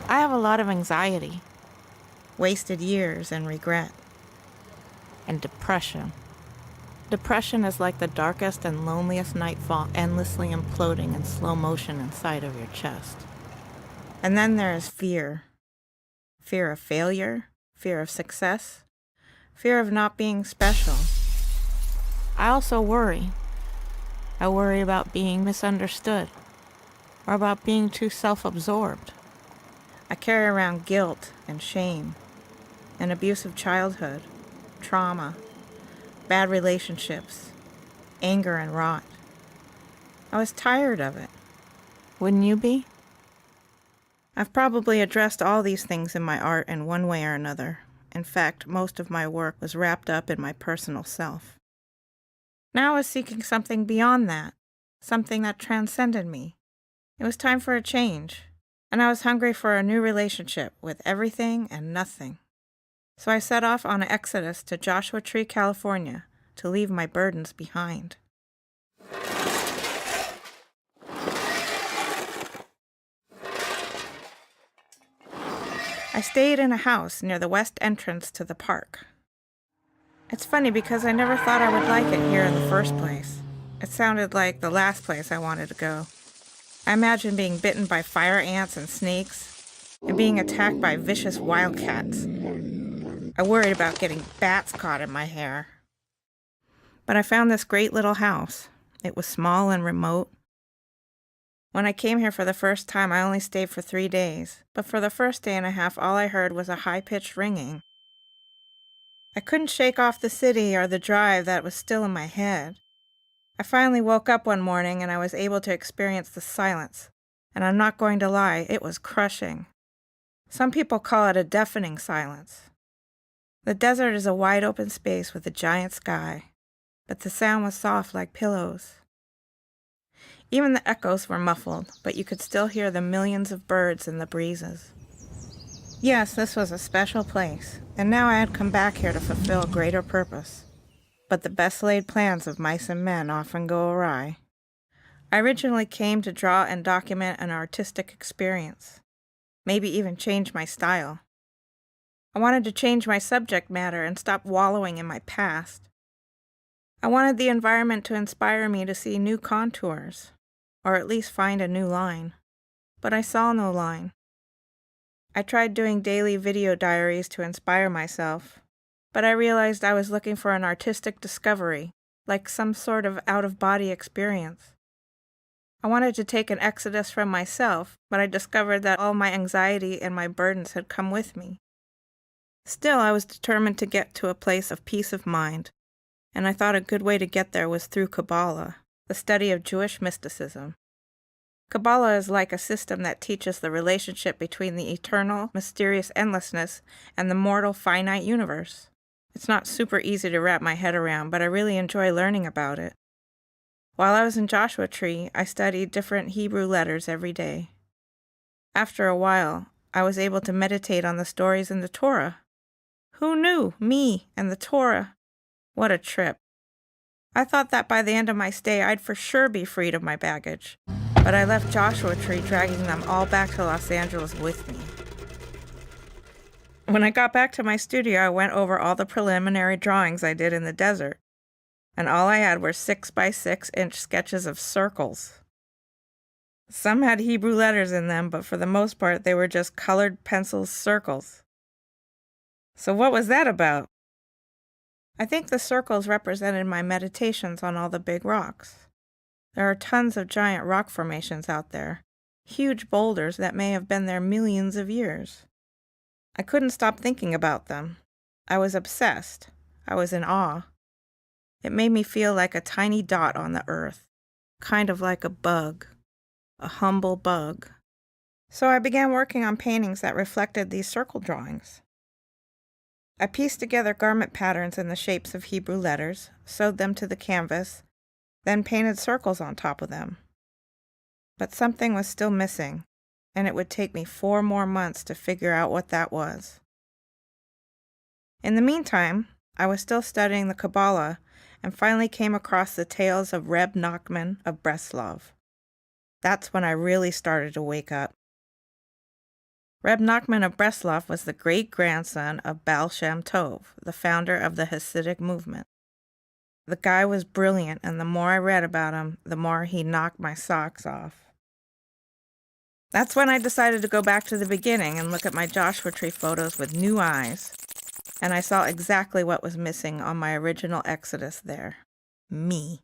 I have a lot of anxiety Wasted years and regret. and depression. Depression is like the darkest and loneliest nightfall endlessly imploding in slow motion inside of your chest. And then there is fear. Fear of failure, fear of success, fear of not being special. I also worry. I worry about being misunderstood or about being too self-absorbed. I carry around guilt and shame, an abusive childhood, trauma, bad relationships, anger and rot. I was tired of it. Wouldn't you be? I've probably addressed all these things in my art in one way or another. In fact, most of my work was wrapped up in my personal self. Now I was seeking something beyond that, something that transcended me. It was time for a change, and I was hungry for a new relationship with everything and nothing. So I set off on an exodus to Joshua Tree, California, to leave my burdens behind. I stayed in a house near the west entrance to the park. It's funny because I never thought I would like it here in the first place. It sounded like the last place I wanted to go. I imagined being bitten by fire ants and snakes, and being attacked by vicious wildcats. I worried about getting bats caught in my hair. But I found this great little house. It was small and remote. When I came here for the first time, I only stayed for 3 days, but for the first day and a half, all I heard was a high-pitched ringing. I couldn't shake off the city or the drive that was still in my head. I finally woke up one morning and I was able to experience the silence, and I'm not going to lie, it was crushing. Some people call it a deafening silence. The desert is a wide open space with a giant sky, but the sound was soft like pillows. Even the echoes were muffled, but you could still hear the millions of birds and the breezes. Yes, this was a special place, and now I had come back here to fulfill a greater purpose. But the best laid plans of mice and men often go awry. I originally came to draw and document an artistic experience, maybe even change my style. I wanted to change my subject matter and stop wallowing in my past. I wanted the environment to inspire me to see new contours, or at least find a new line. But I saw no line. I tried doing daily video diaries to inspire myself, but I realized I was looking for an artistic discovery, like some sort of out-of-body experience. I wanted to take an exodus from myself, but I discovered that all my anxiety and my burdens had come with me. Still, I was determined to get to a place of peace of mind, and I thought a good way to get there was through Kabbalah, the study of Jewish mysticism. Kabbalah is like a system that teaches the relationship between the eternal, mysterious endlessness and the mortal, finite universe. It's not super easy to wrap my head around, but I really enjoy learning about it. While I was in Joshua Tree, I studied different Hebrew letters every day. After a while, I was able to meditate on the stories in the Torah. Who knew? Me and the Torah. What a trip. I thought that by the end of my stay, I'd for sure be freed of my baggage. But I left Joshua Tree dragging them all back to Los Angeles with me. When I got back to my studio, I went over all the preliminary drawings I did in the desert, and all I had were 6 by 6 inch sketches of circles. Some had Hebrew letters in them, but for the most part, they were just colored pencil circles. So what was that about? I think the circles represented my meditations on all the big rocks. There are tons of giant rock formations out there, huge boulders that may have been there millions of years. I couldn't stop thinking about them. I was obsessed. I was in awe. It made me feel like a tiny dot on the earth, kind of like a bug, a humble bug. So I began working on paintings that reflected these circle drawings. I pieced together garment patterns in the shapes of Hebrew letters, sewed them to the canvas, then painted circles on top of them. But something was still missing, and it would take me 4 more months to figure out what that was. In the meantime, I was still studying the Kabbalah and finally came across the tales of Reb Nachman of Breslov. That's when I really started to wake up. Reb Nachman of Breslov was the great-grandson of Baal Shem Tov, the founder of the Hasidic movement. The guy was brilliant, and the more I read about him, the more he knocked my socks off. That's when I decided to go back to the beginning and look at my Joshua Tree photos with new eyes, and I saw exactly what was missing on my original Exodus there. Me.